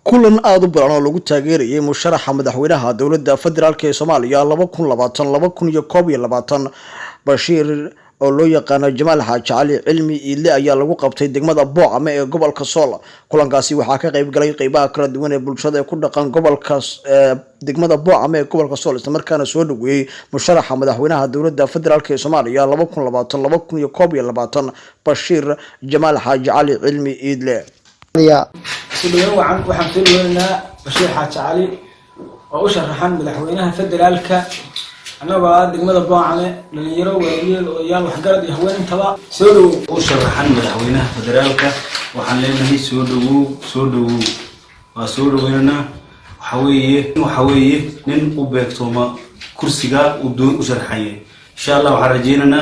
kulan aad u badan oo lagu taageerayay musharaxa madaxweynaha dowladda federaalk ee Soomaaliya 2020-2021 Bashiir oo loo yaqaan Jamaal Xaaji Cali Cilmi Iile ayaa lagu qabtay degmada Boocame ee gobolka Sool. Kulankaasi waxaa ka qayb galay qaybaha kala duwan ee bulshada ee ku dhaqan gobolka degmada Boocame ee gobolka Sool isla markaana soo dhaweeyay musharaxa madaxweynaha dowladda federaalk ee Soomaaliya 2020-2021 Bashiir Jamaal Xaaji Cali Cilmi Iile. سلوان وحن سلوانا بشير حاج علي وأشرحن مدحوينها فدرالك أنا بعد دقمة الباعمة لأن يروا ويل ويال وحجرد يهون تبع سلو أشرحن مدحوينها فدرالك وحنلنا هي سلو ويننا وحويه نن أبيكتوما كرسيجا ودون أشرحيه إن شاء الله وحرجينا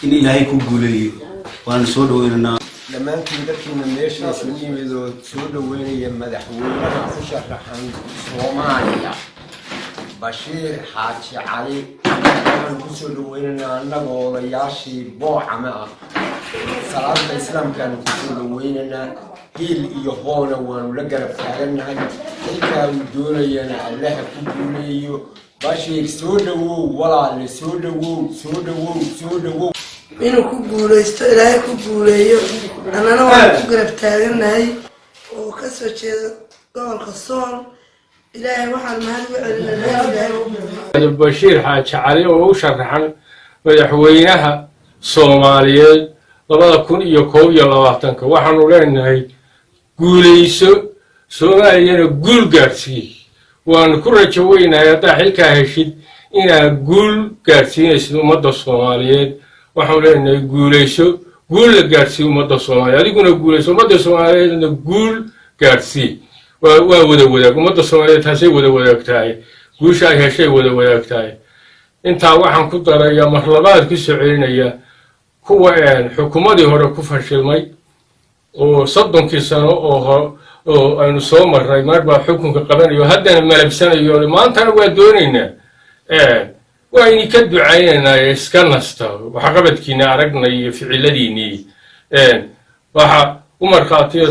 إن إلهي كوجولي وأنا سلو ويننا لما أنت بدأتي من ليش نسميه بذو سود ويني مدحونا مشرحا صوماليا بشير حاج علي أنا كسود ويننا نقول ياشي بوعمة صلاة الإسلام كان كسود ويننا هيل يهونا ونلقى فعلنا تلك ودولينا الله كدوليو بشير سودو ولا سودو inuu ku guuleysto ilaahay ku guuleeyo anana waan ku garab taaganahay oo ka soo jeedo gobolka Sool ilaahay waxaan mahad u celinayaa Bashiir Xaaji Cali oo u sharaxan madaxweynaha Soomaaliyeed 2021 waxaanu leenahay guuleyso Soomaaliyana guul gaarsiin waan ku rajaynayaa hadda xilka heshid inaad guul gaarsiinayso ummadda Soomaaliyeed waxaan leenahay guuleyso guul la gaarsiin ummadda Soomaaliyeed adiguna guuleyso ummadda Soomaaliyeedna guul gaarsiin waa wada ummadda Soomaaliyeed taasay wada wadaagtahay guusha ay heshay wada wadaagtahay inta waxaan ku darayaa marlabaad ku soo celinaya kuwa xukuumadii hore ku fashilmay oo 30 sano oo aynu soo maray marba xukunka qabanayo haddana malabsanayo maanta waa doonaynaa وإني كدو عيننا يسكنستا وحقبتكينا عرقنا يفعلديني وحا عمر خاطير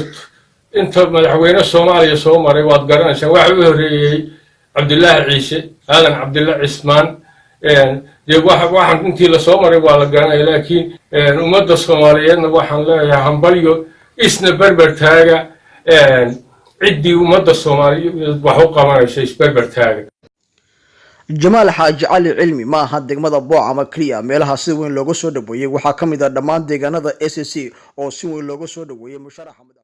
انت مدحوينه الصومالي صومالي وادقرانسا وحوري عبد الله عيسى هذا عبد الله عثمان واحد انتي لصومالي والقرانا لكن ummadda Soomaaliyeed waxaan leeyahay hambalyo isna barbar taaga cidii ummadda Soomaaliyeed wax u qabanaysa isbarbar taaga Jamaal Xaaji Cali Cilmi ma aha degmada Boocame kaliya meelaha si weyn looga soo dhaweeyay waxaa kamid ah dhammaan deegaanada SSC oo si weyn looga soo dhaweeyay musharaxa